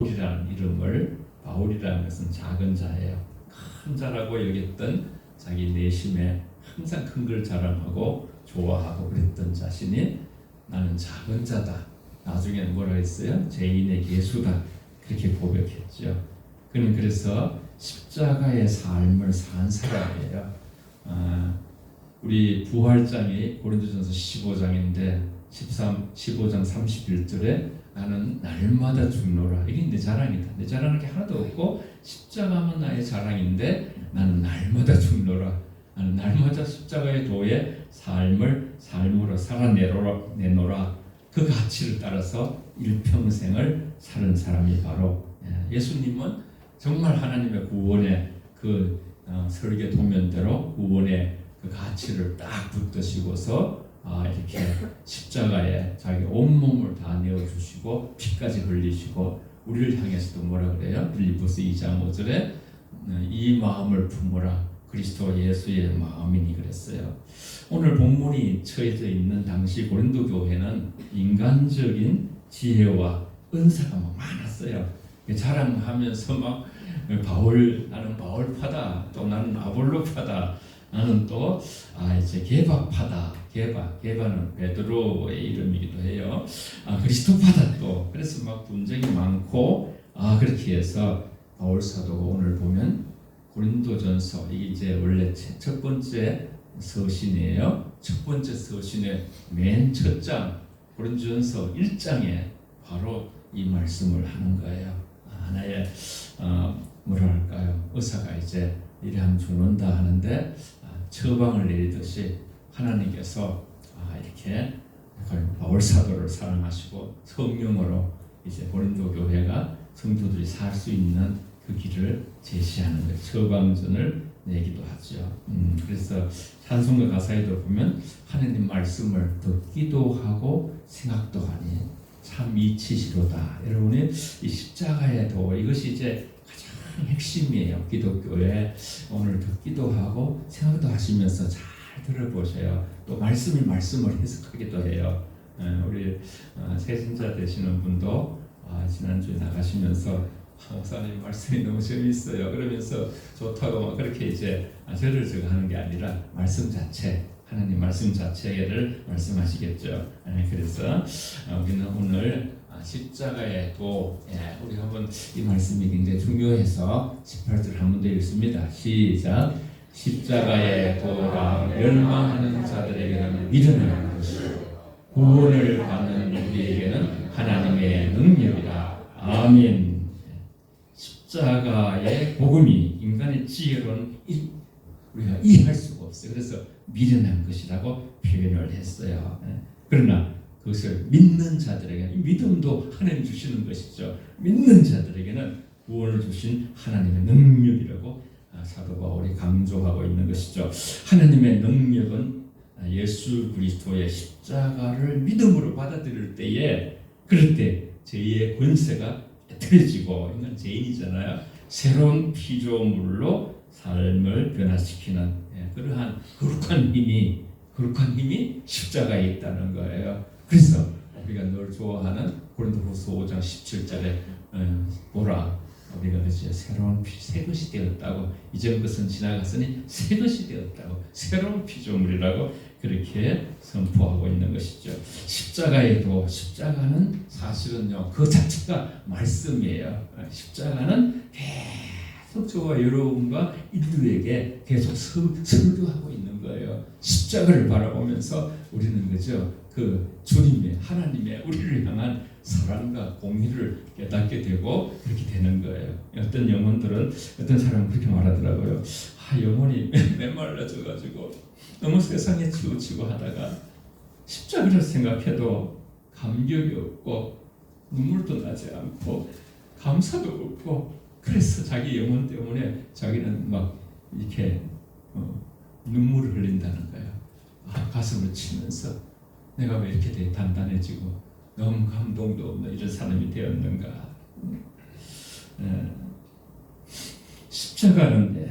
바울이라는 이름을, 바울이라는 것은 작은 자예요. 큰 자라고 여겼던 자기 내심에 항상 큰 걸 자랑하고 좋아하고 그랬던 자신이 나는 작은 자다. 나중에는 뭐라 했어요? 죄인의 예수다. 그렇게 고백했죠. 그는 그래서 십자가의 삶을 산 사람이에요. 우리 부활장이 고린도전서 15장인데 15장 31절에 나는 날마다 죽노라. 이게 내 자랑이다. 내 자랑할 게 하나도 없고 십자가만 나의 자랑인데 나는 날마다 죽노라. 나는 날마다 십자가의 도에 삶으로 살아내노라. 그 가치를 따라서 일평생을 사는 사람이 바로 예수님은 정말 하나님의 구원의 그 설계 도면대로 구원의 그 가치를 딱 붙드시고서 이렇게 십자가에 자기 온몸을 다 내어주시고 피까지 흘리시고 우리를 향해서도 뭐라 그래요? 빌립보서 2장 5절에 이 마음을 품으라. 그리스도 예수의 마음이니 그랬어요. 오늘 본문이 처해져 있는 당시 고린도 교회는 인간적인 지혜와 은사가 막 많았어요. 자랑하면서 막 나는 바울파다, 또 나는 아볼로파다, 나는 또 이제 게바파다. 게바는 베드로의 이름이기도 해요. 그리스도파다 또. 그래서 막 분쟁이 많고 그렇게 해서 바울 사도가 오늘 보면 고린도전서 이게 이제 원래 첫 번째 서신이에요. 첫 번째 서신의 맨 첫 장 고린도전서 1장에 바로 이 말씀을 하는 거예요. 하나의 뭐랄까요? 의사가 이제 이래 하면 죽는다 하는데 처방을 내리듯이 하나님께서 이렇게 바울 사도를 사랑하시고 성령으로 이제 고린도 교회가 성도들이 살 수 있는 그 길을 제시하는 거예요. 처방전을 내기도 하죠. 그래서 찬송가 가사에도 보면 하나님 말씀을 듣기도 하고 생각도 하니 참 이치시로다. 여러분이 이 십자가의 도 이것이 이제 가장 핵심이에요. 기독교에 오늘 듣기도 하고 생각도 하시면서 잘 들어보세요. 또 말씀을 해석하기도 해요. 우리 세신자 되시는 분도 지난주에 나가시면서 목사님 말씀이 너무 재미있어요. 그러면서 좋다고 막 그렇게 이제 저를 하는 게 아니라 말씀 자체, 하나님 말씀 자체를 말씀하시겠죠. 그래서 우리는 오늘 십자가의 도, 우리 한번 이 말씀이 굉장히 중요해서 18절 한 번 더 읽습니다. 시작. 십자가의 도가 멸망하는 자들에게는 미련한 것이고 구원을 받는 우리에게는 하나님의 능력이다. 아멘. 십자가의 복음이 인간의 지혜로는 우리가 이해할 수가 없어요. 그래서 미련한 것이라고 표현을 했어요. 그러나 그것을 믿는 자들에게는 믿음도 하나님 주시는 것이죠. 믿는 자들에게는 구원을 주신 하나님의 능력이라고 사도 바울이 강조하고 있는 것이죠. 하나님의 능력은 예수 그리스도의 십자가를 믿음으로 받아들일 때에 그럴 때 죄의 권세가 틀어지고 인간 죄인이잖아요. 새로운 피조물로 삶을 변화시키는 그러한 거룩한 힘이 십자가에 있다는 거예요. 그래서 우리가 늘 좋아하는 고린도후서 5장 17절에 보라 우리가 그저 새로운 새 것이 되었다고 이전 것은 지나갔으니 새 것이 되었다고 새로운 피조물이라고 그렇게 선포하고 있는 것이죠. 십자가는 사실은요 그 자체가 말씀이에요. 십자가는 계속 저와 여러분과 인류에게 계속 설교하고 있는 거예요. 십자가를 바라보면서 우리는 그저 그 주님의 하나님의 우리를 향한 사랑과 공의를 깨닫게 되고 그렇게 되는 거예요. 어떤 영혼들은 어떤 사람은 그렇게 말하더라고요. 영혼이 메말라져가지고 너무 세상에 치우치고 하다가 십자가를 생각해도 감격이 없고 눈물도 나지 않고 감사도 없고 그래서 자기 영혼 때문에 자기는 막 이렇게 눈물을 흘린다는 거예요. 가슴을 치면서 내가 왜 이렇게 단단해지고 너무 감동도 없는 이런 사람이 되었는가. 십자가는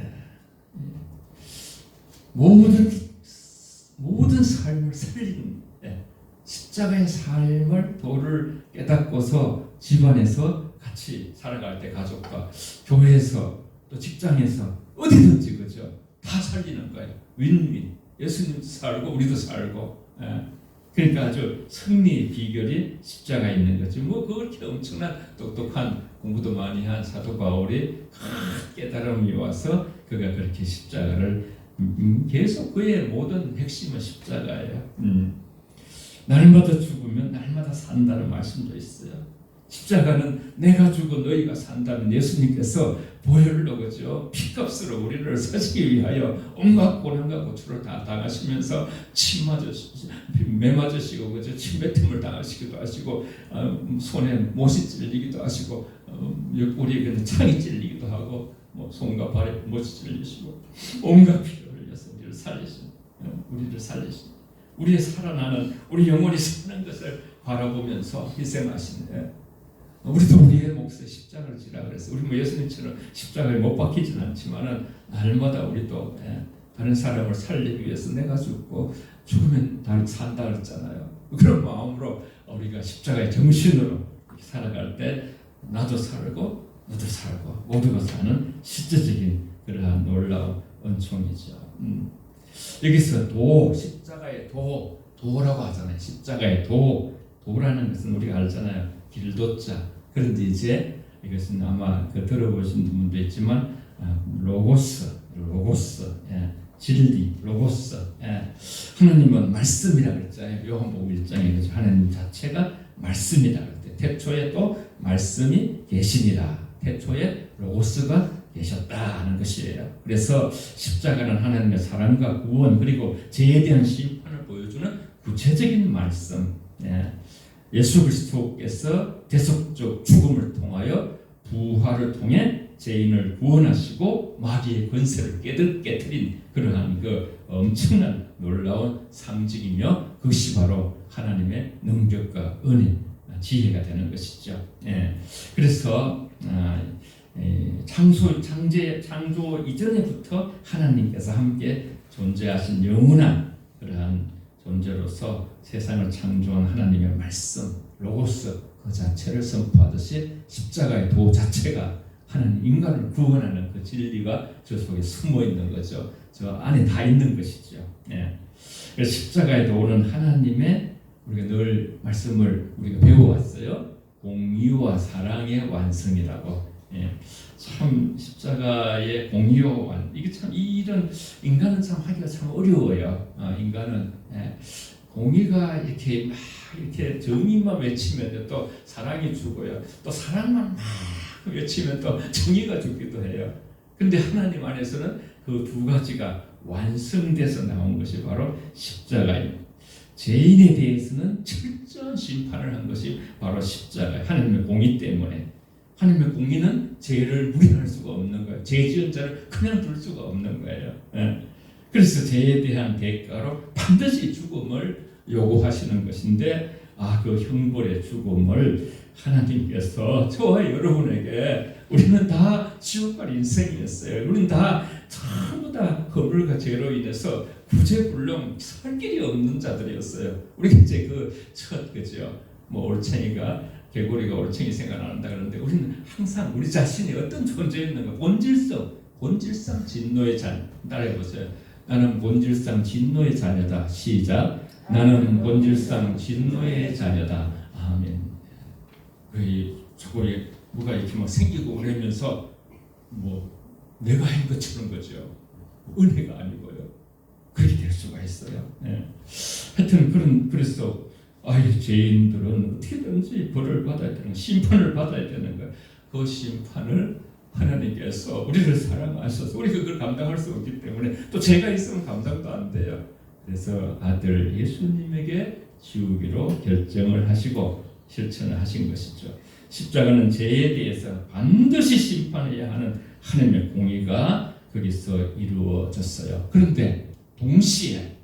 모든 삶을 살린 십자가의 삶을 도를 깨닫고서 집안에서 같이 살아갈 때 가족과 교회에서 또 직장에서 어디든지 그죠? 다 살리는 거예요. 윈윈. 예수님도 살고 우리도 살고. 그러니까 아주 승리의 비결이 십자가에 있는 거지. 뭐 그렇게 엄청난 똑똑한 공부도 많이 한 사도 바울이 큰 깨달음이 와서 그가 그렇게 십자가를 계속 그의 모든 핵심은 십자가예요. 날마다 죽으면 날마다 산다는 말씀도 있어요. 십자가는 내가 죽어 너희가 산다는 예수님께서 보혈로 그죠? 피값으로 우리를 사시기 위하여 온갖 고난과 고초를 다 당하시면서 매 맞으시고 그죠? 침뱉음을 당하시기도 하시고 손에 못이 찔리기도 하시고 옆구리에 창이 찔리기도 하고 손과 발에 못이 찔리시고 온갖 피를 흘려서 우리를 살리신 우리의 살아나는 우리 영혼이 사는 것을 바라보면서 희생하시네. 우리도 우리의 몫에 십자가를 지라 그래서 우리 뭐 예수님처럼 십자가에 못 박히진 않지만은 날마다 우리도 다른 사람을 살리기 위해서 내가 죽고 죽으면 다른 산다 그랬잖아요. 그런 마음으로 우리가 십자가의 정신으로 살아갈 때 나도 살고 너도 살고 모두가 사는 실제적인 그러한 놀라운 은총이죠. 여기서 십자가의 도라고 하잖아요. 십자가의 도라는 것은 우리가 알잖아요. 길도자. 그런데 이제 이것은 아마 들어보신 분도 있지만 로고스, 진리, 로고스. 하나님은 말씀이라 그랬잖아요. 요한복음 1장에 하나님 자체가 말씀이다 그랬대. 태초에 또 말씀이 계시니라. 태초에 로고스가 계셨다 하는 것이에요. 그래서 십자가는 하나님의 사랑과 구원 그리고 죄에 대한 심판을 보여주는 구체적인 말씀. 예수 그리스도께서 대속적 죽음을 통하여 부활을 통해 죄인을 구원하시고 마귀의 권세를 깨뜨린 그러한 그 엄청난 놀라운 상징이며 그것이 바로 하나님의 능력과 은혜, 지혜가 되는 것이죠. 그래서 창조 이전에부터 하나님께서 함께 존재하신 영원한 그러한 존재로서 세상을 창조한 하나님의 말씀, 로고스 그 자체를 선포하듯이 십자가의 도 자체가 하나님 인간을 구원하는 그 진리가 저 속에 숨어 있는 거죠. 저 안에 다 있는 것이죠. 그래서 십자가의 도는 하나님의 우리가 늘 말씀을 우리가 배워왔어요. 공의와 사랑의 완성이라고. 참 십자가의 공의와 이게 참 이런 인간은 참 하기가 참 어려워요. 인간은 공의가 이렇게 정의만 외치면 또 사랑이 죽어요. 또 사랑만 막 외치면 또 정의가 죽기도 해요. 근데 하나님 안에서는 그 두 가지가 완성돼서 나온 것이 바로 십자가입니다. 죄인에 대해서는 철저한 심판을 한 것이 바로 십자가예요. 하나님의 공의 때문에. 하나님의 공의는 죄를 무리할 수가 없는 거예요. 죄 지은 자를 그냥 둘 수가 없는 거예요. 그래서 죄에 대한 대가로 반드시 죽음을 요구하시는 것인데 그 형벌의 죽음을 하나님께서 저와 여러분에게 우리는 다 지옥갈 인생이었어요. 우리는 전부 다 거물과 죄로 인해서 구제불능 살 길이 없는 자들이었어요. 우리가 이제 그죠? 올챙이가 개구리가 올챙이 생각난다 그러는데 우리는 항상 우리 자신이 어떤 존재였는가 본질상 진노의 자녀. 따라해보세요. 나는 본질상 진노의 자녀다. 시작. 나는 본질상 진노의 자녀다. 아멘. 저거에 뭐가 이렇게 막 생기고 그러면서 내가 한 것처럼 거죠. 은혜가 아니고요. 그렇게 될 수가 있어요. 하여튼 그래서 죄인들은 어떻게든지 벌을 받아야 되는 심판을 받아야 되는 거예요. 그 심판을 하나님께서 우리를 사랑하셔서 우리가 그걸 감당할 수 없기 때문에 또 죄가 있으면 감당도 안 돼요. 그래서 아들 예수님에게 지우기로 결정을 하시고 실천을 하신 것이죠. 십자가는 죄에 대해서 반드시 심판해야 하는 하나님의 공의가 거기서 이루어졌어요. 그런데 동시에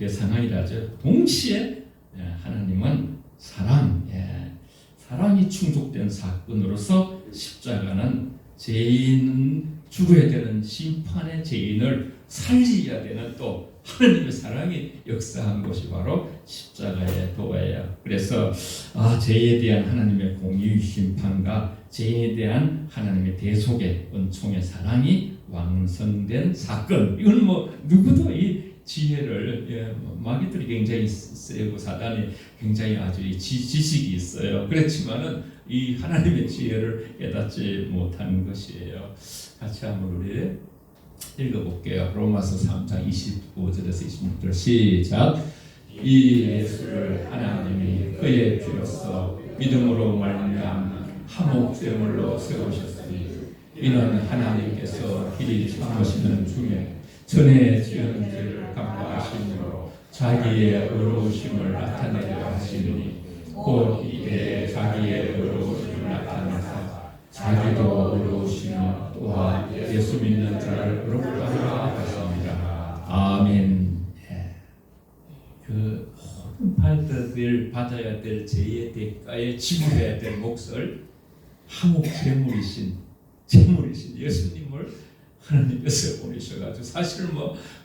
상황이라죠. 동시에 하나님은 사랑이 충족된 사건으로서 십자가는 죽어야 되는 심판의 죄인을 살리어야 되는 또 하나님의 사랑이 역사한 것이 바로 십자가의 도예요. 그래서 죄에 대한 하나님의 공의 심판과 죄에 대한 하나님의 대속의 은총의 사랑이 왕성된 사건. 이건 누구도 이 지혜를 마귀들이 굉장히 세고 사단이 굉장히 아주 지식이 있어요. 그렇지만은 이 하나님의 지혜를 깨닫지 못하는 것이에요. 같이 한번 우리 읽어볼게요. 로마서 3장 25절에서 26절 시작. 이 예수를 하나님이 그의 피로써 믿음으로 말미암아 화목제물로 세우셨으니 이는 하나님께서 길이 참으시는 중에 전에 지은 죄를 갚아하심으로 자기의 의로우심을 나타내려 하시니 곧 이때 자기의 의로우심을 나타내사 자기도 의로우시며 또한 예수 믿는 자를 의롭다 하려 하십니다. 아멘. 그 모든 받아야 될 죄의 대가에 지불해야 될 몫을 화목 제물이신 예수님을 하나님께서 보내셔가지고 사실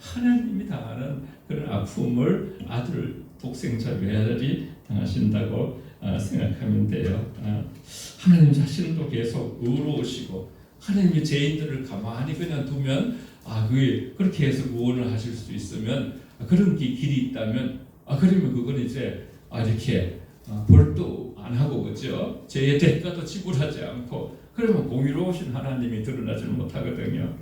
하나님이 당하는 그런 아픔을 아들 독생자 외아들이 당하신다고 생각하면 돼요. 하나님 자신도 계속 의로우시고 하나님이 죄인들을 가만히 그냥 두면 그렇게 해서 구원을 하실 수 있으면 그런 길이 있다면 그러면 그건 이제 이렇게 벌도 안 하고 그죠? 죄의 대가도 지불하지 않고 그러면 공의로우신 하나님이 드러나지 못하거든요.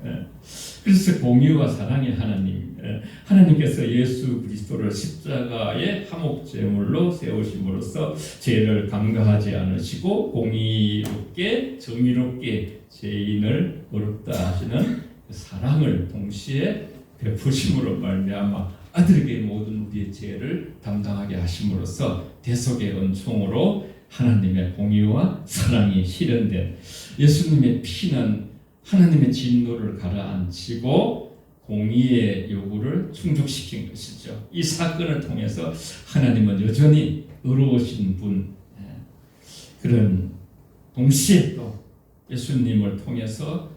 그래서 공의와 사랑의 하나님, 하나님께서 예수 그리스도를 십자가의 화목제물로 세우심으로써 죄를 간과하지 않으시고 공의롭게 정의롭게 죄인을 의롭다 하시는 사랑을 동시에 베푸심으로 말미암아 아들에게 모든 우리의 죄를 담당하게 하심으로써 대속의 은총으로 하나님의 공의와 사랑이 실현된 예수님의 피는 하나님의 진노를 가라앉히고 공의의 요구를 충족시킨 것이죠. 이 사건을 통해서 하나님은 여전히 의로우신 분, 그런 동시에 또 예수님을 통해서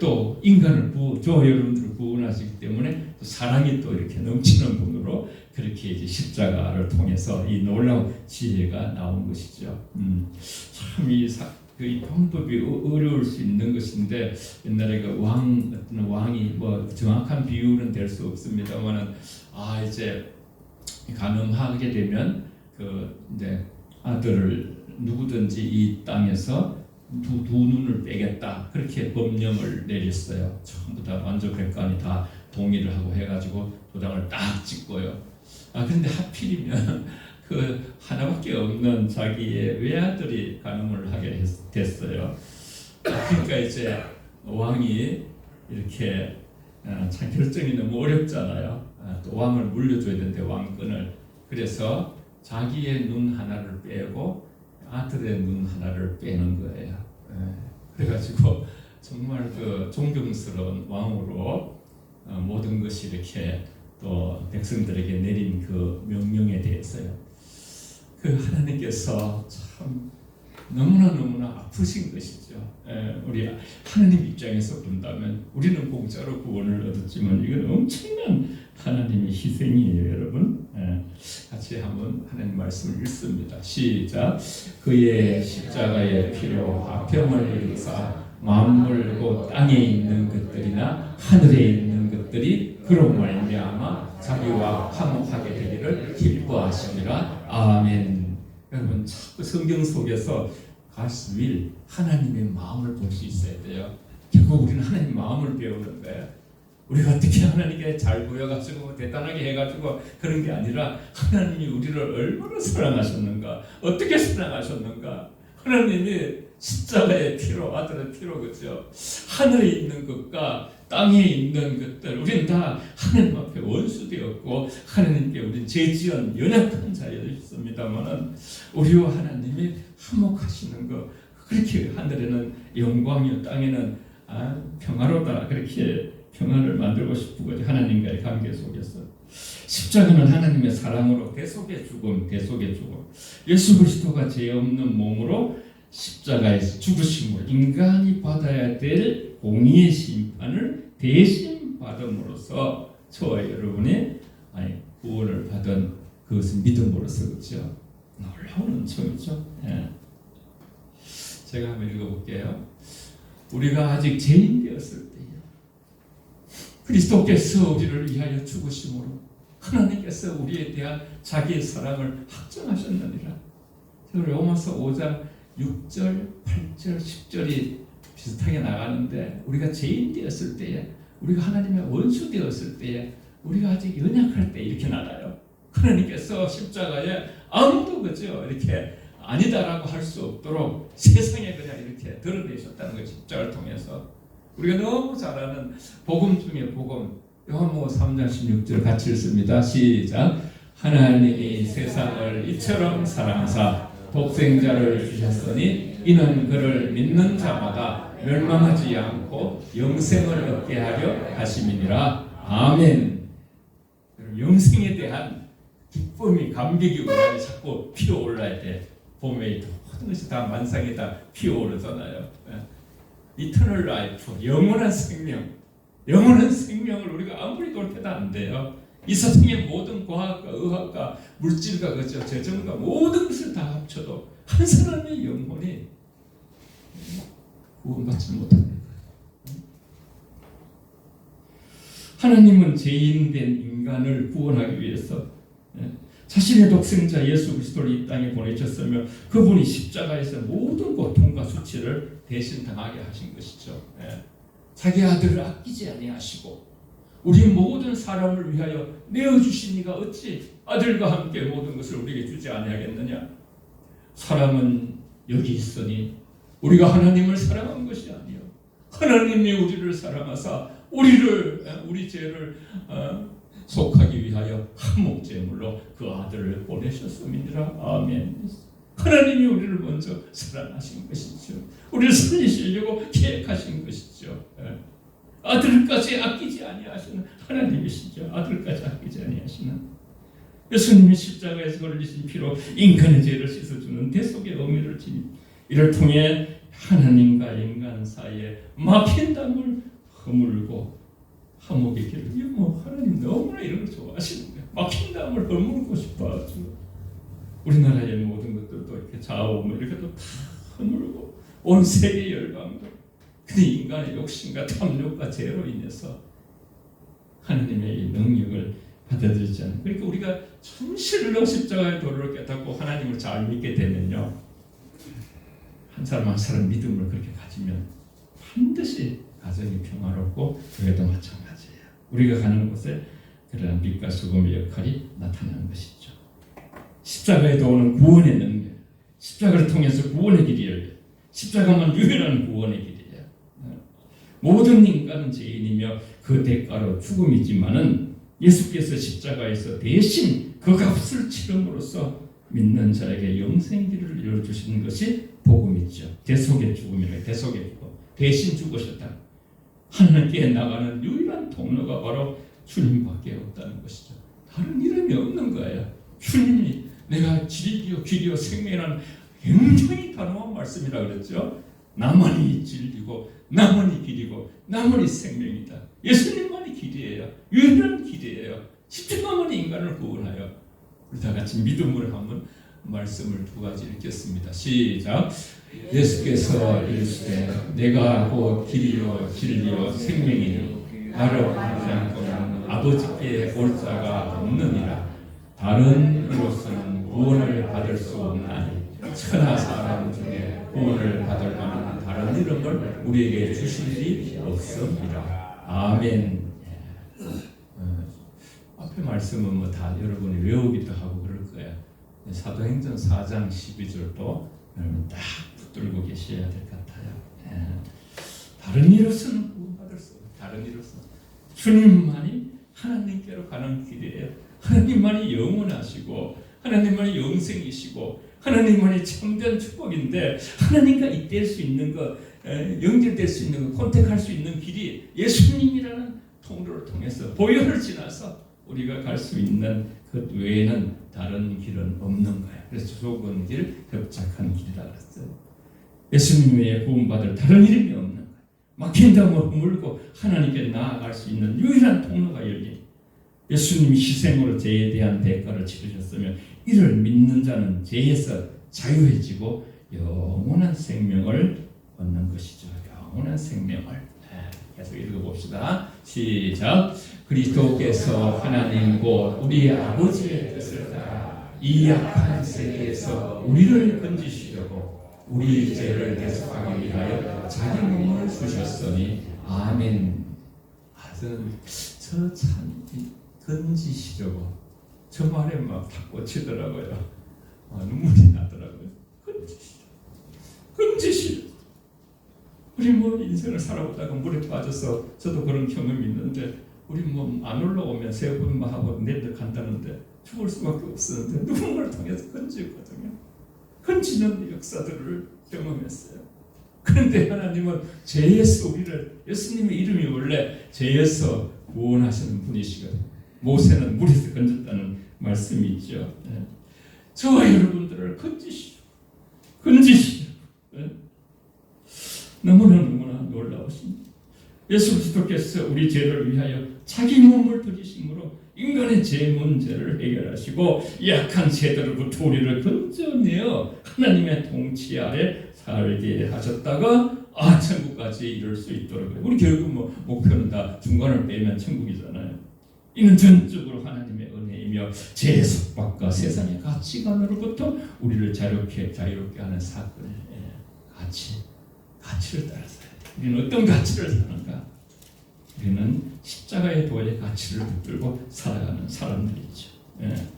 또 인간을 저와 여러분들을 구원하시기 때문에 또 사랑이 또 이렇게 넘치는 분으로 그렇게 이제 십자가를 통해서 이 놀라운 지혜가 나온 것이죠. 참 이 방법이 어려울 수 있는 것인데 옛날에 어떤 왕이 정확한 비유는 될 수 없습니다만은 이제 가늠하게 되면 이제 아들을 누구든지 이 땅에서 두 눈을 빼겠다 그렇게 법령을 내렸어요. 전부 다 완전백관이 다 동의를 하고 해가지고 도장을 딱 찍고요. 그런데 하필이면 그 하나밖에 없는 자기의 외아들이 간음을 하게 됐어요. 그러니까 이제 왕이 이렇게 참 결정이 너무 어렵잖아요. 또 왕을 물려줘야 되는데 왕권을. 그래서 자기의 눈 하나를 빼고 아들의 눈 하나를 빼는 거예요. 그래가지고 정말 그 존경스러운 왕으로 모든 것이 이렇게 또 백성들에게 내린 그 명령에 대해서요. 그 하나님께서 참 너무나 아프신 것이죠. 우리 하나님 입장에서 본다면 우리는 공짜로 구원을 얻었지만 이건 엄청난 하나님의 희생이에요, 여러분. 같이 한번 하나님 말씀을 읽습니다. 시작. 그의 십자가의 피로 화평을 이루사 만물 곧 땅에 있는 것들이나 하늘에 있는 것들이 그로 말미암아 자기와 화목하게 되기를 기뻐하시니라. 아멘. 여러분 자꾸 성경 속에서 God's will, 하나님의 마음을 볼 수 있어야 돼요. 결국 우리는 하나님 마음을 배우는 거예요. 우리가 어떻게 하나님께 잘 보여가지고 대단하게 해가지고 그런 게 아니라 하나님이 우리를 얼마나 사랑하셨는가, 어떻게 사랑하셨는가. 하나님이 십자가의 피로, 아들의 피로, 그죠? 하늘에 있는 것과 땅에 있는 것들, 우리는 다 하나님 앞에 원수되었고 하나님께 우리는 죄지은 연약한 자였습니다만은 우리와 하나님이 화목하시는 것, 그렇게 하늘에는 영광이요 땅에는 평화로다, 그렇게 평안을 만들고 싶은 거죠. 하나님과의 관계 속에서. 십자가는 하나님의 사랑으로 대속의 죽음. 예수 그리스도가 죄 없는 몸으로 십자가에서 죽으심으로 인간이 받아야 될 공의의 심판을 대신 받음으로써 저와 여러분이 구원을 받은 그것은 믿음으로써 그렇죠. 놀라운 은총이죠. 예. 제가 한번 읽어볼게요. 우리가 아직 죄인 되었을 때에 그리스도께서 우리를 위하여 죽으심으로 하나님께서 우리에 대한 자기의 사랑을 확정하셨느니라. 로마서 5장 6절, 8절, 10절이 비슷하게 나가는데 우리가 죄인 되었을 때에 우리가 하나님의 원수 되었을 때에 우리가 아직 연약할 때 이렇게 나가요. 하나님께서 십자가에 아무도 그죠 이렇게 아니다라고 할 수 없도록 세상에 그냥 이렇게 드러내셨다는 거예요. 십자가를 통해서. 우리가 너무 잘 아는 복음 중에 복음 요한복음 3장 16절 같이 읽습니다. 시작. 하나님이 세상을 이처럼 사랑하사 독생자를 주셨으니 이는 그를 믿는 자마다 멸망하지 않고 영생을 얻게 하려 하심이니라. 아멘. 영생에 대한 기쁨이 감격이 우리 안에 자꾸 피어올라야 돼. 봄에 모든 것이 다 만상에 다 피어오르잖아요. 이터널 라이프, 영원한 생명, 영원한 생명을 우리가 아무리 돌펴도 안 돼요. 이 세상의 모든 과학과 의학과 물질과 그죠 재정과 모든 것을 다 합쳐도 한 사람의 영혼이 구원받지 못합니다. 하나님은 죄인된 인간을 구원하기 위해서 자신의 독생자 예수 그리스도를 이 땅에 보내셨으며 그분이 십자가에서 모든 고통과 수치를 대신 당하게 하신 것이죠. 자기 아들을 아끼지 아니하시고 우리 모든 사람을 위하여 내어주시니가 어찌 아들과 함께 모든 것을 우리에게 주지 아니하겠느냐. 사람은 여기 있으니 우리가 하나님을 사랑한 것이 아니요 하나님이 우리를 사랑하사 우리 죄를 속하기 위하여 한목제물로 그 아들을 보내셨음이니라. 아멘. 하나님이 우리를 먼저 사랑하신 것이죠. 우리를 살리시려고 계획하신 것이죠. 아들까지 아끼지 아니하시는 하나님이시죠. 아들까지 아끼지 아니하시는 예수님이 십자가에서 걸리신 피로 인간의 죄를 씻어주는 대속의 의미를 지니 이를 통해 하나님과 인간 사이에 막힌 담을 허물고 화목의 길을 하나님 너무나 이런 걸 좋아하시는 거예요. 막힌 담을 허물고 싶어하죠. 우리나라의 모든 것들도 이렇게 좌우 이렇게 또 다 허물고 온 세계 열방도 근데 인간의 욕심과 탐욕과 죄로 인해서 하나님의 이 능력을 받아들이지 않는 그러니까 우리가 진실로 십자가의 도를 깨닫고 하나님을 잘 믿게 되면요 한 사람 한 사람 믿음을 그렇게 가지면 반드시 가정이 평화롭고 교회도 마찬가지예요. 우리가 가는 곳에 그러한 빛과 소금의 역할이 나타나는 것이죠. 십자가에도 오는 구원의 능력, 십자가를 통해서 구원의 길이 열려요. 십자가만 유일한 구원의 길이에요. 모든 인간은 죄인이며 그 대가로 죽음이지만은 예수께서 십자가에서 대신 그 값을 치름으로써 믿는 자에게 영생 길을 열어주시는 것이 복음이죠. 대속의 죽음이라 대속의 죽음. 대신 죽으셨다. 하나님께 나가는 유일한 통로가 바로 주님밖에 없다는 것이죠. 다른 이름이 없는 거예요. 주님이 내가 진리요 길이요 생명이라는 굉장히 단호한 말씀이라 그랬죠. 나만이 진리고 나만이 길이고 나만이 생명이다. 예수님만이 길이에요. 유일한 길이에요. 십자가만이 인간을 구원하여 우리 다 같이 믿음으로 한번 말씀을 두 가지 읽겠습니다. 시작. 예수께서 이르시되 내가 곧 길이요 진리요 생명이니 나를 따르지 않고는 아버지께 올 자가 없느니라. 다른 이로서는 구원을 받을 수 없나니 천하 사람 중에 구원을 받을 만한 다른 이름을 우리에게 주실 일이 없습니다. 아멘. 앞에 말씀은 뭐 다 여러분이 외우기도 하고 그럴 거예요. 사도행전 4장 12절도 여러분 딱 붙들고 계셔야 될 것 같아요. 다른 이로서는 구원받을 수 없어요. 다른 이로서는 주님만이 하나님께로 가는 길이에요. 하나님만이 영원하시고 하나님만이 영생이시고 하나님만이 참된 축복인데 하나님과 이때일 수 있는 것 연결될 수 있는 것 컨택할 수 있는 길이 예수님이라는 통로를 통해서 보혈을 지나서 우리가 갈 수 있는 그 외에는 다른 길은 없는 거예요. 그래서 좁은 길, 협착한 길이라 그랬어요. 예수님 외에 구원받을 다른 이름이 없는 거예요. 막힌다고 물고 하나님께 나아갈 수 있는 유일한 통로가 열린 예수님이 희생으로 죄에 대한 대가를 치르셨으며 이를 믿는 자는 죄에서 자유해지고 영원한 생명을 얻는 것이죠. 영원한 생명을. 계속 읽어봅시다. 시작. 그리스도께서 하나님 곧 우리 아버지의 뜻을 따라 이 악한 세계에서 우리를 건지시려고 우리 죄를 대속하기 위하여 자기 몸을 주셨으니 아멘. 저참 건지시려고 저 말에 막 탁 꽂히더라고요. 눈물이 나더라고요. 건지시려고. 우리 뭐 인생을 살아보다가 물에 빠져서 저도 그런 경험이 있는데 우리 뭐 안 올라오면 세 번만 하고 내일 간다는데 죽을 수밖에 없었는데 누군가를 통해서 건지거든요. 건지는 역사들을 경험했어요. 그런데 하나님은 죄에서 우리를, 예수님의 이름이 원래 죄에서 구원하시는 분이시거든요. 모세는 물에서 건졌다는 말씀이 있죠. 저와 여러분들을 건지시오. 너무나 놀라우십니다. 예수 그리스도께서 우리 죄를 위하여 자기 몸을 드리심으로 인간의 죄 문제를 해결하시고 약한 죄들로부터 우리를 건져내어 하나님의 통치 아래 살게 하셨다가 천국까지 이룰 수 있도록. 우리 결국 목표는 다 중간을 빼면 천국이잖아요. 이는 전적으로 하나님의 은혜이며 죄의 속박과 세상의 가치관으로부터 우리를 자유롭게 하는 사건의 가치를 따라서 우리는 어떤 가치를 사는가? 우리는 십자가의 도의 가치를 붙들고 살아가는 사람들이죠.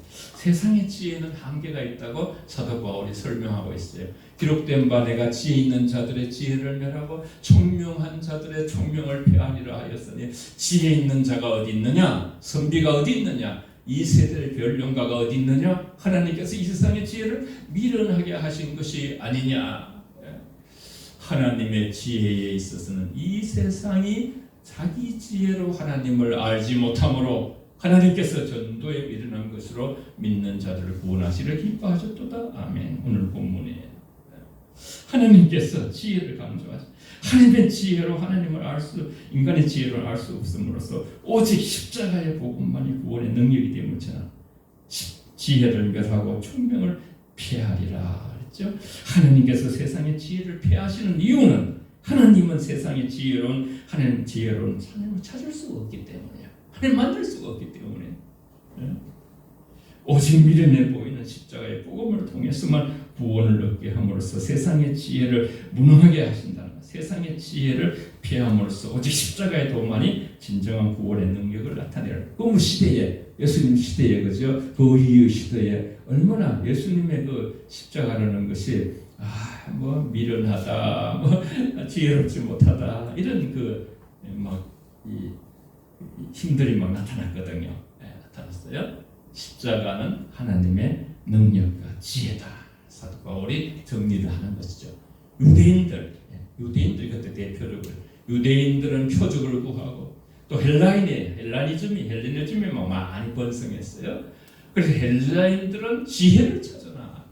세상의 지혜는 한계가 있다고 사도 바울이 설명하고 있어요. 기록된 바 내가 지혜 있는 자들의 지혜를 멸하고 총명한 자들의 총명을 폐하리라 하였으니 지혜 있는 자가 어디 있느냐? 선비가 어디 있느냐? 이 세대의 변론가가 어디 있느냐? 하나님께서 이 세상의 지혜를 미련하게 하신 것이 아니냐? 하나님의 지혜에 있어서는 이 세상이 자기 지혜로 하나님을 알지 못함으로 하나님께서 전도에 일어난 것으로 믿는 자들을 구원하시를 기뻐하셨도다. 아멘. 오늘 본문에 하나님께서 지혜를 강조하시. 하나님의 지혜로 하나님을 인간의 지혜로 알 수 없음으로써 오직 십자가의 복음만이 구원의 능력이 되므로 지혜를 멸하고 총명을 피하리라. 하나님께서 세상의 지혜를 폐하시는 이유는 하나님은 세상의 지혜로운 하나님을 찾을 수가 없기 때문이야. 하나님 만들 수가 없기 때문에 오직 미련해 보이는 십자가의 복음을 통해서만 구원을 얻게 함으로써 세상의 지혜를 무능하게 하신다는 것. 세상의 지혜를 피함으로써 오직 십자가의 도만이 진정한 구원의 능력을 나타내는 그 시대에 예수님 시대에 그죠? 그 이후 시대에 얼마나 예수님의 그 십자가라는 것이 미련하다, 지혜롭지 못하다 이런 이 힘들이 나타났거든요. 나타났어요. 십자가는 하나님의 능력과 지혜다. 사도 바울이 정리를 하는 것이죠. 유대인들이 그때 대표적으로 유대인들은 표적을 구하고 또 헬레니즘이 많이 번성했어요. 그래서 헬라인들은 지혜를 찾아나.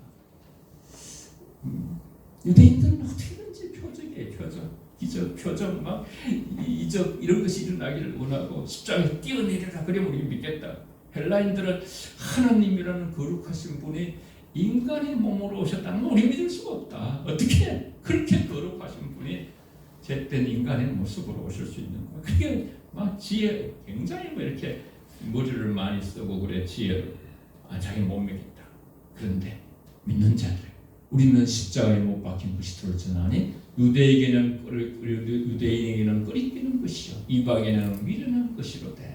유대인들은 어떻게든지 표적이에요. 기적, 표적, 이적 이런 것이 일어나기를 원하고 십자가에 뛰어내리라 그러면 우리 믿겠다. 헬라인들은 하나님이라는 거룩하신 분이 인간의 몸으로 오셨다는 걸 우리 믿을 수가 없다. 어떻게 그렇게 거룩하신 분이 죄된 인간의 모습으로 오실 수 있는 거야. 그게 지혜 굉장히 이렇게 머리를 많이 쓰고 그래 지혜를 자기 못 믿겠다. 그런데 믿는 자들 우리는 십자가에 못 박힌 그리스도를 전하니 유대인에게는 끄리끼는 것이요 이방인에게는 미련한 것이로되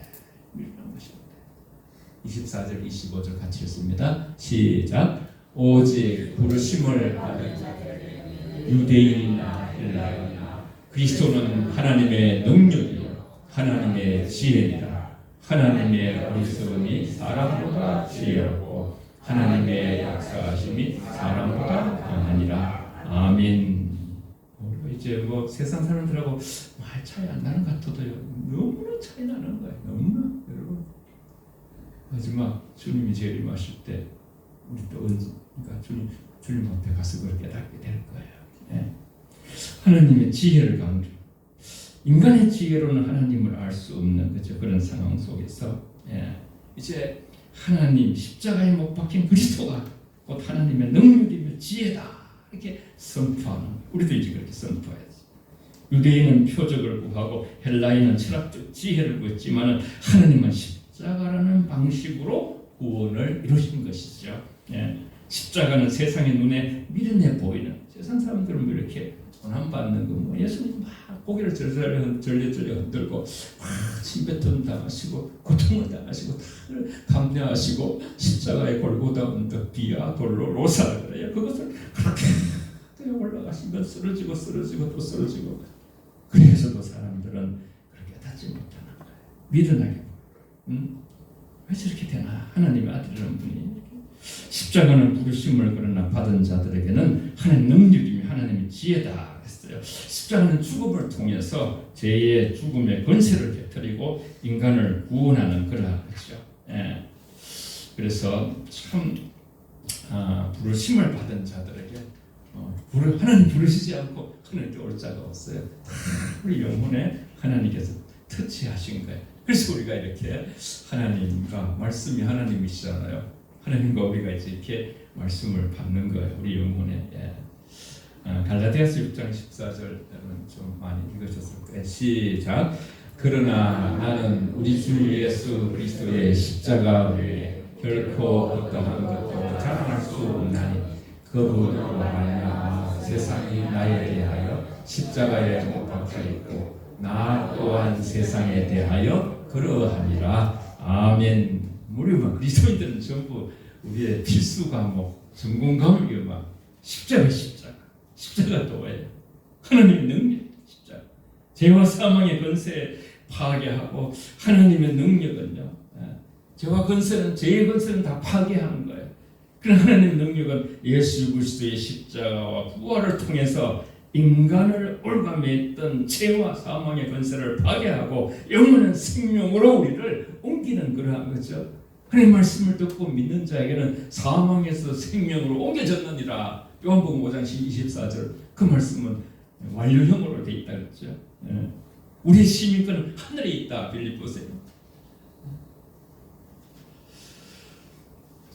24절 25절 같이 읽습니다. 시작. 오직 부르심을 받은 유대인이나 헬라인이나 그리스도는 하나님의 능력이요 하나님의 지혜이다. 하나님의 어리석음이 사람보다 지혜롭고 하나님의 역사하심이 사람보다 강하니라. 아멘. 이제 세상 사람들하고 차이 안 나는 것 같아도요. 너무나 차이 나는 거예요. 너무나 여러분. 마지막 주님이 재림하실 때 우리 또 그러니까 주님 앞에 가서 그걸 깨닫게 될 거예요. 하나님의 지혜를 강조. 인간의 지혜로는 하나님을 알 수 없는 그런 상황 속에서 이제 하나님 십자가에 못 박힌 그리스도가 곧 하나님의 능력이며 지혜다 이렇게 선포하는 거예요. 우리도 이제 그렇게 선포해야지. 유대인은 표적을 구하고 헬라인은 철학적 지혜를 구했지만 하나님은 십자가라는 방식으로 구원을 이루신 것이죠. 십자가는 세상의 눈에 미련해 보이는, 세상 사람들은 뭐 이렇게 고난받는 거, 뭐 예수님 막 고개를 절절히 흔들고 침뱉음 당하시고 고통을 당하시고 감내하시고 십자가의 골고다 언덕 비아 돌로 로사 그래요. 그것을 그렇게 올라가시면 쓰러지고 또 쓰러지고, 그래서도 사람들은 그렇게 닿지 못하는 거예요. 미련하게. 왜 저렇게 되나? 하나님의 아들이라는 분이. 십자가는 부르심을 그러나 받은 자들에게는 하나님의 능력이며 하나님의 지혜다 했어요. 십자가는 죽음을 통해서 죄의 죽음의 권세를 깨뜨리고 인간을 구원하는 그러하죠. 그래서 참 부르심을 받은 자들에게 하나님 부르시지 않고 하나님께 올 자가 없어요. 우리 영혼에 하나님께서 터치하신 거예요. 그래서 우리가 이렇게 하나님과 말씀이 하나님이시잖아요. 하나님과 우리가 이제 이렇게 말씀을 받는 거예요. 우리 영혼에. 갈라디아서 6장 14절은 좀 많이 읽으셨을 거예요. 시작. 그러나 나는 우리 주 예수 그리스도의 십자가 외에 결코 어떠한 것도 자랑할 수 없나니 그분으로 말미암아 세상이 나에 대하여 십자가에 못 박혀 있고 나 또한 세상에 대하여 그러하니라. 아멘. 우리 그리스도인들은 전부 우리의 필수 과목, 전공 과목이 십자가 또예요. 하나님의 능력, 십자가. 죄와 사망의 권세 파괴하고 하나님의 능력은요. 죄와 권세는 죄의 권세는 다 파괴하는 거예요. 그러나 하나님의 능력은 예수 그리스도의 십자가와 부활을 통해서 인간을 올가매했던 죄와 사망의 권세를 파괴하고 영원한 생명으로 우리를 옮기는 그러한 거죠. 하나님의 말씀을 듣고 믿는 자에게는 사망에서 생명으로 옮겨졌느니라. 요한복음 5장 24절 그 말씀은 완료형으로 되어 있다 그랬죠. 우리의 시민권은 하늘에 있다. 빌립보서.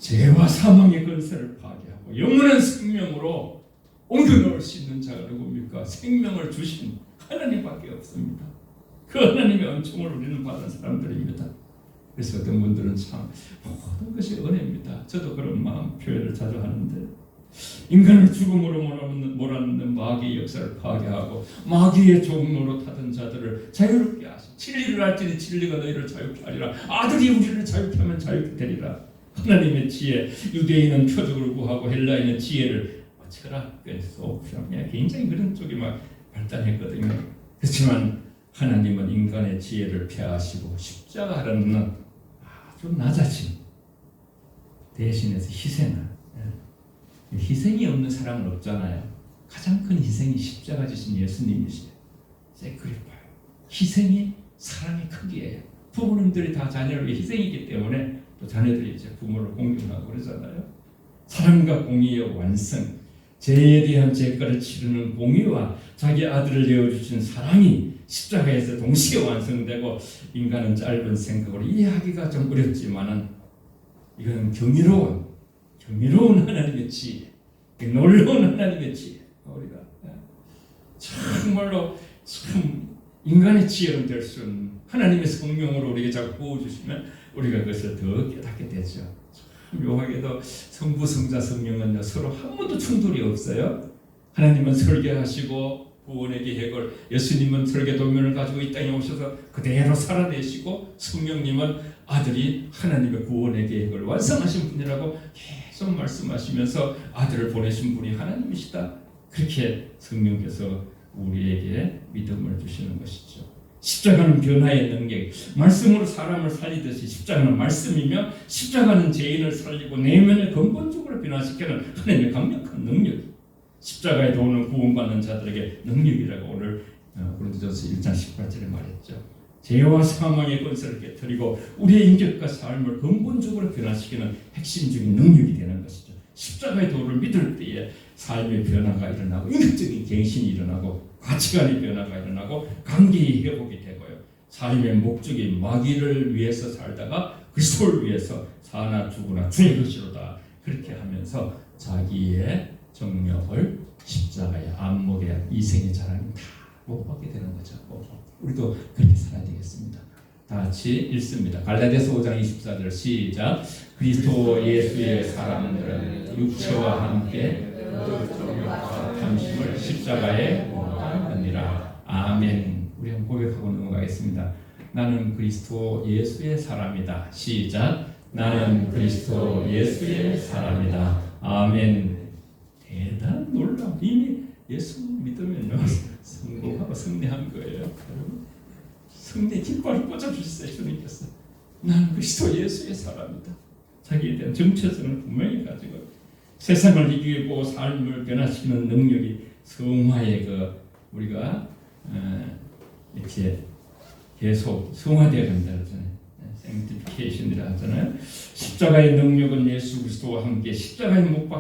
죄와 사망의 권세를 파괴하고 영원한 생명으로 옮겨 놓을 수 있는 자가 누굽니까? 생명을 주신 하나님밖에 없습니다. 그 하나님의 은총을 우리는 받은 사람들입니다. 그래서 어떤 분들은 참 모든 것이 은혜입니다. 저도 그런 마음 표현을 자주 하는데, 인간을 죽음으로 몰아넣는 마귀의 역사를 파괴하고 마귀의 종로로 타던 자들을 자유롭게 하시고 진리를 알지니 진리가 너희를 자유케 하리라. 아들이 우리를 자유케 하면 자유케 되리라. 하나님의 지혜, 유대인은 표적을 구하고 헬라인은 지혜를 철학에서 굉장히 그런 쪽이 막 발달했거든요. 그렇지만 하나님은 인간의 지혜를 폐하시고 십자가라는 아주 낮아진 대신해서 희생이 없는 사람은 없잖아요. 가장 큰 희생이 십자가 지신 예수님이시죠. 세크리파이. 희생이 사랑의 크기예요. 부모님들이 다 자녀를 위해 희생이기 때문에 또 자녀들이 이제 부모를 공경하고 그러잖아요. 사랑과 공의의 완성, 죄에 대한 죄가를 치르는 공의와 자기 아들을 내어주신 사랑이 십자가에서 동시에 완성되고, 인간은 짧은 생각으로 이해하기가 좀 어렵지만은 이건 경이로운 하나님의 지혜, 놀라운 하나님의 지혜. 우리가 정말로 참 인간의 지혜로 될 수 있는 하나님의 성령으로 우리에게 자꾸 부어주시면 우리가 그것을 더 깨닫게 되죠. 참 묘하게도 성부, 성자, 성령은 서로 한 번도 충돌이 없어요. 하나님은 설계하시고 구원의 계획을, 예수님은 설계 도면을 가지고 이 땅에 오셔서 그대로 살아내시고, 성령님은 아들이 하나님의 구원의 계획을 완성하신 분이라고 계속 말씀하시면서 아들을 보내신 분이 하나님이시다. 그렇게 성령께서 우리에게 믿음을 주시는 것이죠. 십자가는 변화의 능력, 말씀으로 사람을 살리듯이 십자가는 말씀이며, 십자가는 죄인을 살리고 내면을 근본적으로 변화시키는 하나님의 강력한 능력, 십자가에 도우는 구원받는 자들에게 능력이라고 오늘 고린도전서 1장 18절에 말했죠. 죄와 사망의 권세를 깨뜨리고 우리의 인격과 삶을 근본적으로 변화시키는 핵심적인 능력이 되는 것이죠. 십자가의 도를 믿을 때에 삶의 변화가 일어나고 인격적인 갱신이 일어나고 가치관의 변화가 일어나고 관계의 회복이 되고요. 삶의 목적이 마귀를 위해서 살다가 그리스도를 위해서 사나 죽으나 주의 것이로다. 그렇게 하면서 자기의 정력을 십자가의 안목의 이생의 자랑이 다 못 받게 되는 거죠. 우리도 그렇게 살아야 되겠습니다. 다 같이 읽습니다. 갈라디아서 5장 24절 시작. 그리스도 예수의 사람들은 육체와 함께 탐심을 십자가에 못 박느니라. 아멘. 우리 한번 고백하고 넘어가겠습니다. 나는 그리스도 예수의 사람이다. 시작. 나는 그리스도 예수의 사람이다. 아멘. 대단 놀라워. 이미 예수 믿으면요 성공하고 승리한 거예요. 여러분 승리 깃발을 꽂아주셨어요. 주님께서 나는 그리스도 예수의 사람이다. 자기에 대한 정체성을 분명히 가지고 세상을 이기고 삶을 변화시키는 능력이 성화의 우리가 이렇게 계속 성화되어 간다 그러잖아요. sanctification이라 하잖아요. 십자가의 능력은 예수 그리스도와 함께 십자가에 못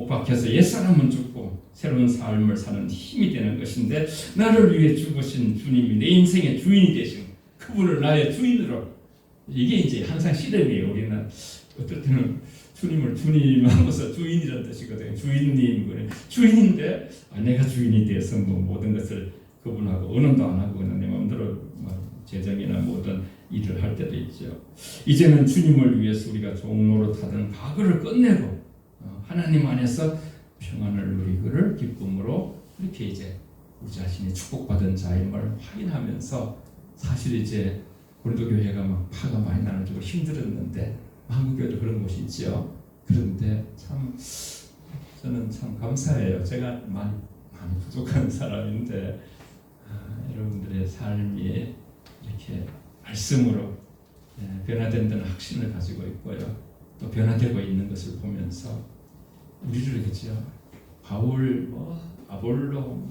박혀서 옛사람은 죽고 새로운 삶을 사는 힘이 되는 것인데, 나를 위해 죽으신 주님이 내 인생의 주인이 되신 그분을 나의 주인으로, 이게 이제 항상 시름이에요. 우리는 어떨 때는 주님을 주님하고서 주인이라는 뜻이거든요. 주인님, 주인인데 내가 주인이 되어서 모든 것을 그분하고 의논도 안 하고 그냥 내 마음대로 재정이나 모든 일을 할 때도 있죠. 이제는 주님을 위해서 우리가 종노릇하던 과거를 끝내고 하나님 안에서 평안을 누리기를 기쁨으로 이렇게 이제 우리 자신이 축복받은 자임을 확인하면서, 사실 이제 고린도 교회가 막 파가 많이 나눠지고 힘들었는데 한국교회도 그런 곳이 있죠. 그런데 참 저는 참 감사해요. 제가 많이 부족한 사람인데 여러분들의 삶이 이렇게 말씀으로 변화된다는 확신을 가지고 있고요. 또 변화되고 있는 것을 보면서 우리를 그죠. 바울, 아볼로,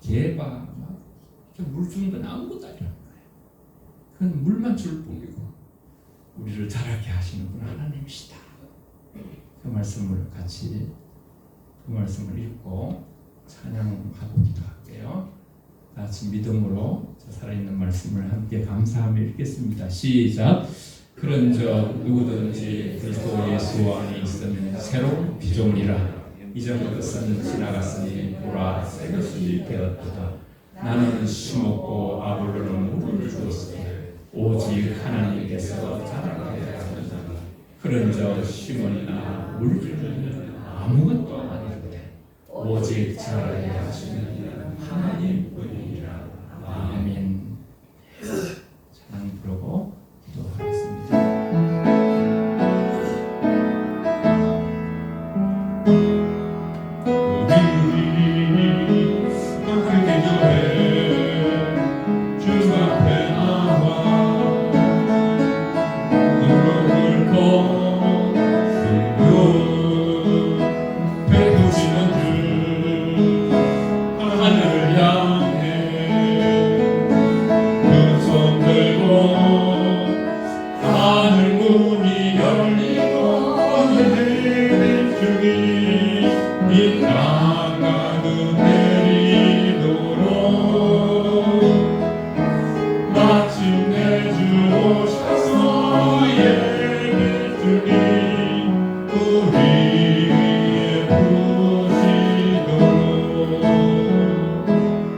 게바 막 물 주는 건 아무것도 아니라는 거예요. 그건 물만 줄 뿐이고 우리를 자라게 하시는 분은 하나님이시다. 그 말씀을 같이 그 말씀을 읽고 찬양하고 기도할게요. 다 같이 믿음으로 살아있는 말씀을 함께 감사하며 읽겠습니다. 시작. 그런저 누구든지 그리스도 예수 안에 있으면 새로운 피조물이라. 이전 것은 지나갔으니 보라 새 것이 되었도다. 나는 심었고 아볼로는 물을 주었으되 오직 하나님께서 자라게 하셨다. 그런저 심으나 물 주는 아무것도 아니로되 오직 자라게 하시는 하나님뿐이니라. 아멘. 찬양 부르고 기도하겠습니다. 마침내 주